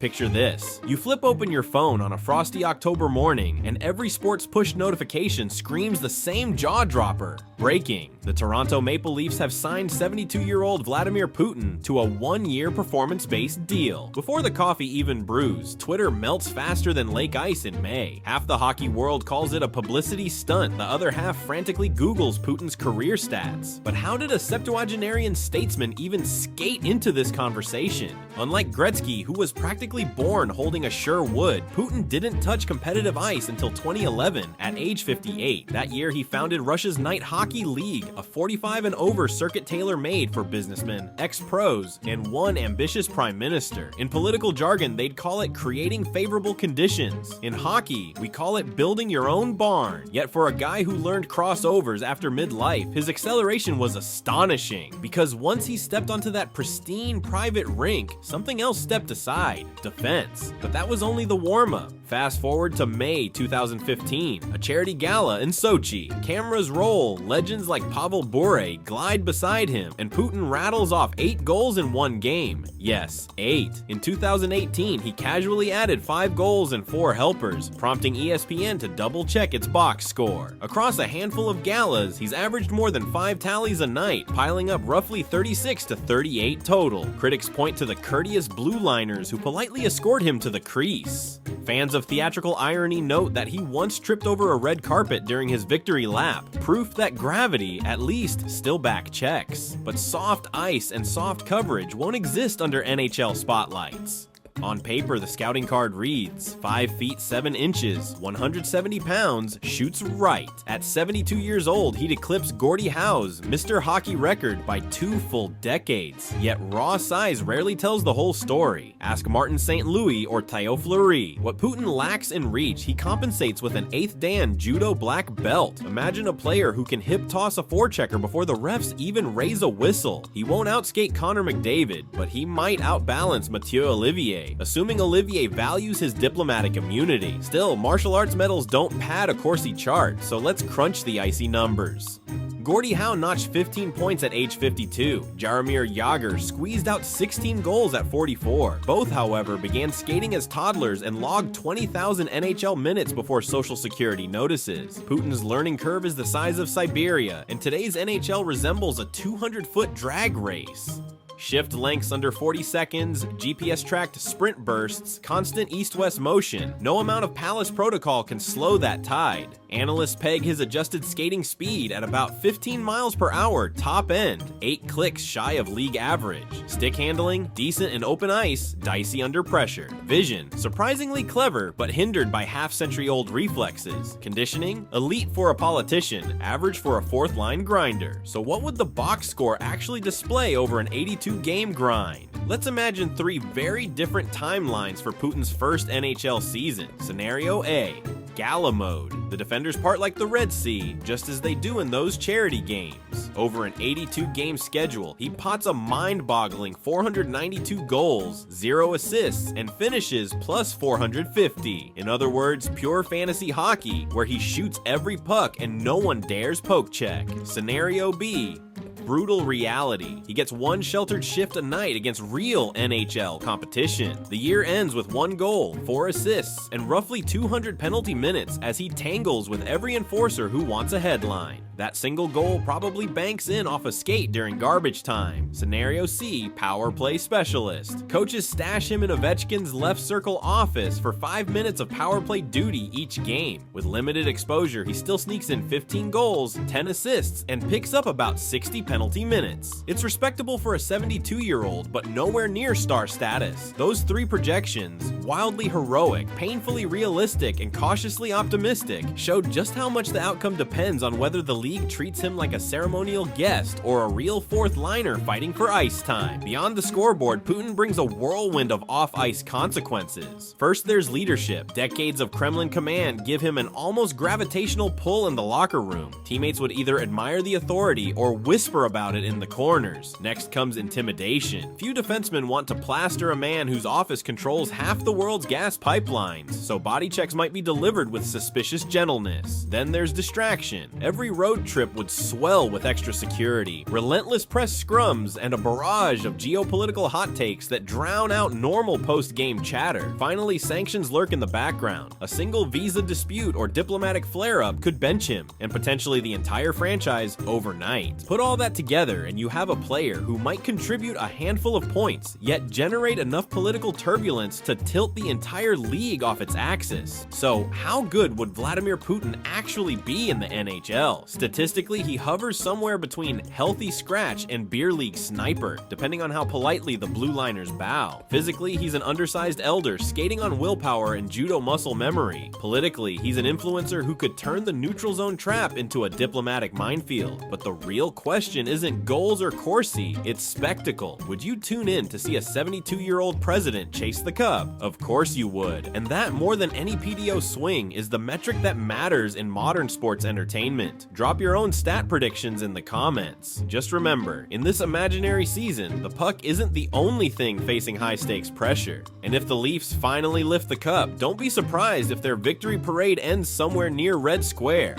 Picture this. You flip open your phone on a frosty October morning, and every sports push notification screams the same jaw-dropper. Breaking. The Toronto Maple Leafs have signed 72-year-old Vladimir Putin to a one-year performance-based deal. Before the coffee even brews, Twitter melts faster than lake ice in May. Half the hockey world calls it a publicity stunt, the other half frantically Googles Putin's career stats. But how did a septuagenarian statesman even skate into this conversation? Unlike Gretzky, who was practically born holding a Sher-Wood, Putin didn't touch competitive ice until 2011 at age 58. That year, he founded Russia's Night Hockey League, a 45 and over circuit tailor-made for businessmen, ex-pros, and one ambitious prime minister. In political jargon, they'd call it creating favorable conditions. In hockey, we call it building your own barn. Yet for a guy who learned crossovers after midlife, his acceleration was astonishing, because once he stepped onto that pristine private rink, something else stepped aside: defense. But that was only the warm-up. Fast forward to May 2015, a charity gala in Sochi. Cameras roll, legends like Pavel Bure glide beside him, and Putin rattles off 8 goals in one game. Yes, 8. In 2018, he casually added 5 goals and 4 helpers, prompting ESPN to double-check its box score. Across a handful of galas, he's averaged more than 5 tallies a night, piling up roughly 36 to 38 total. Critics point to the courteous blue liners who politely escort him to the crease. Fans of theatrical irony note that he once tripped over a red carpet during his victory lap, proof that gravity, at least, still back checks. But soft ice and soft coverage won't exist under NHL spotlights. On paper, the scouting card reads, 5 feet 7 inches, 170 pounds, shoots right. At 72 years old, he'd eclipse Gordie Howe's Mr. Hockey record by 2 full decades. Yet raw size rarely tells the whole story. Ask Martin St. Louis or Théo Fleury. What Putin lacks in reach, he compensates with an 8th Dan judo black belt. Imagine a player who can hip toss a forechecker before the refs even raise a whistle. He won't outskate Connor McDavid, but he might outbalance Mathieu Olivier, assuming Olivier values his diplomatic immunity. Still, martial arts medals don't pad a Corsi chart, so let's crunch the icy numbers. Gordie Howe notched 15 points at age 52. Jaromir Jagr squeezed out 16 goals at 44. Both, however, began skating as toddlers and logged 20,000 NHL minutes before Social Security notices. Putin's learning curve is the size of Siberia, and today's NHL resembles a 200-foot drag race. Shift lengths under 40 seconds, GPS-tracked sprint bursts, constant east-west motion. No amount of Palace protocol can slow that tide. Analysts peg his adjusted skating speed at about 15 miles per hour top end, 8 clicks shy of league average. Stick handling, decent in open ice, dicey under pressure. Vision, surprisingly clever, but hindered by half-century-old reflexes. Conditioning, elite for a politician, average for a fourth-line grinder. So what would the box score actually display over an 82-game grind? Let's imagine 3 very different timelines for Putin's first NHL season. Scenario A: Gala mode. The defenders part like the Red Sea, just as they do in those charity games. Over an 82-game schedule, he pots a mind-boggling 492 goals, 0 assists, and finishes plus 450. In other words, pure fantasy hockey, where he shoots every puck and no one dares poke check. Scenario B: brutal reality. He gets 1 sheltered shift a night against real NHL competition. The year ends with 1 goal, 4 assists, and roughly 200 penalty minutes as he tangles with every enforcer who wants a headline. That single goal probably banks in off a skate during garbage time. Scenario C: power play specialist. Coaches stash him in Ovechkin's left circle office for 5 minutes of power play duty each game. With limited exposure, he still sneaks in 15 goals, 10 assists, and picks up about 60 penalty minutes. It's respectable for a 72-year-old, but nowhere near star status. Those 3 projections, wildly heroic, painfully realistic, and cautiously optimistic, showed just how much the outcome depends on whether the league treats him like a ceremonial guest or a real fourth liner fighting for ice time. Beyond the scoreboard, Putin brings a whirlwind of off-ice consequences. First, there's leadership. Decades of Kremlin command give him an almost gravitational pull in the locker room. Teammates would either admire the authority or whisper about it in the corners. Next comes intimidation. Few defensemen want to plaster a man whose office controls half the world's gas pipelines, so body checks might be delivered with suspicious gentleness. Then there's distraction. Every road road trip would swell with extra security, relentless press scrums, and a barrage of geopolitical hot takes that drown out normal post-game chatter. Finally, sanctions lurk in the background. A single visa dispute or diplomatic flare-up could bench him, and potentially the entire franchise overnight. Put all that together and you have a player who might contribute a handful of points, yet generate enough political turbulence to tilt the entire league off its axis. So how good would Vladimir Putin actually be in the NHL? Statistically, he hovers somewhere between healthy scratch and beer league sniper, depending on how politely the blue liners bow. Physically, he's an undersized elder skating on willpower and judo muscle memory. Politically, he's an influencer who could turn the neutral zone trap into a diplomatic minefield. But the real question isn't goals or Corsi, it's spectacle. Would you tune in to see a 72-year-old president chase the cup? Of course you would. And that, more than any PDO swing, is the metric that matters in modern sports entertainment. Drop your own stat predictions in the comments. Just remember, in this imaginary season, the puck isn't the only thing facing high-stakes pressure. And if the Leafs finally lift the cup, don't be surprised if their victory parade ends somewhere near Red Square.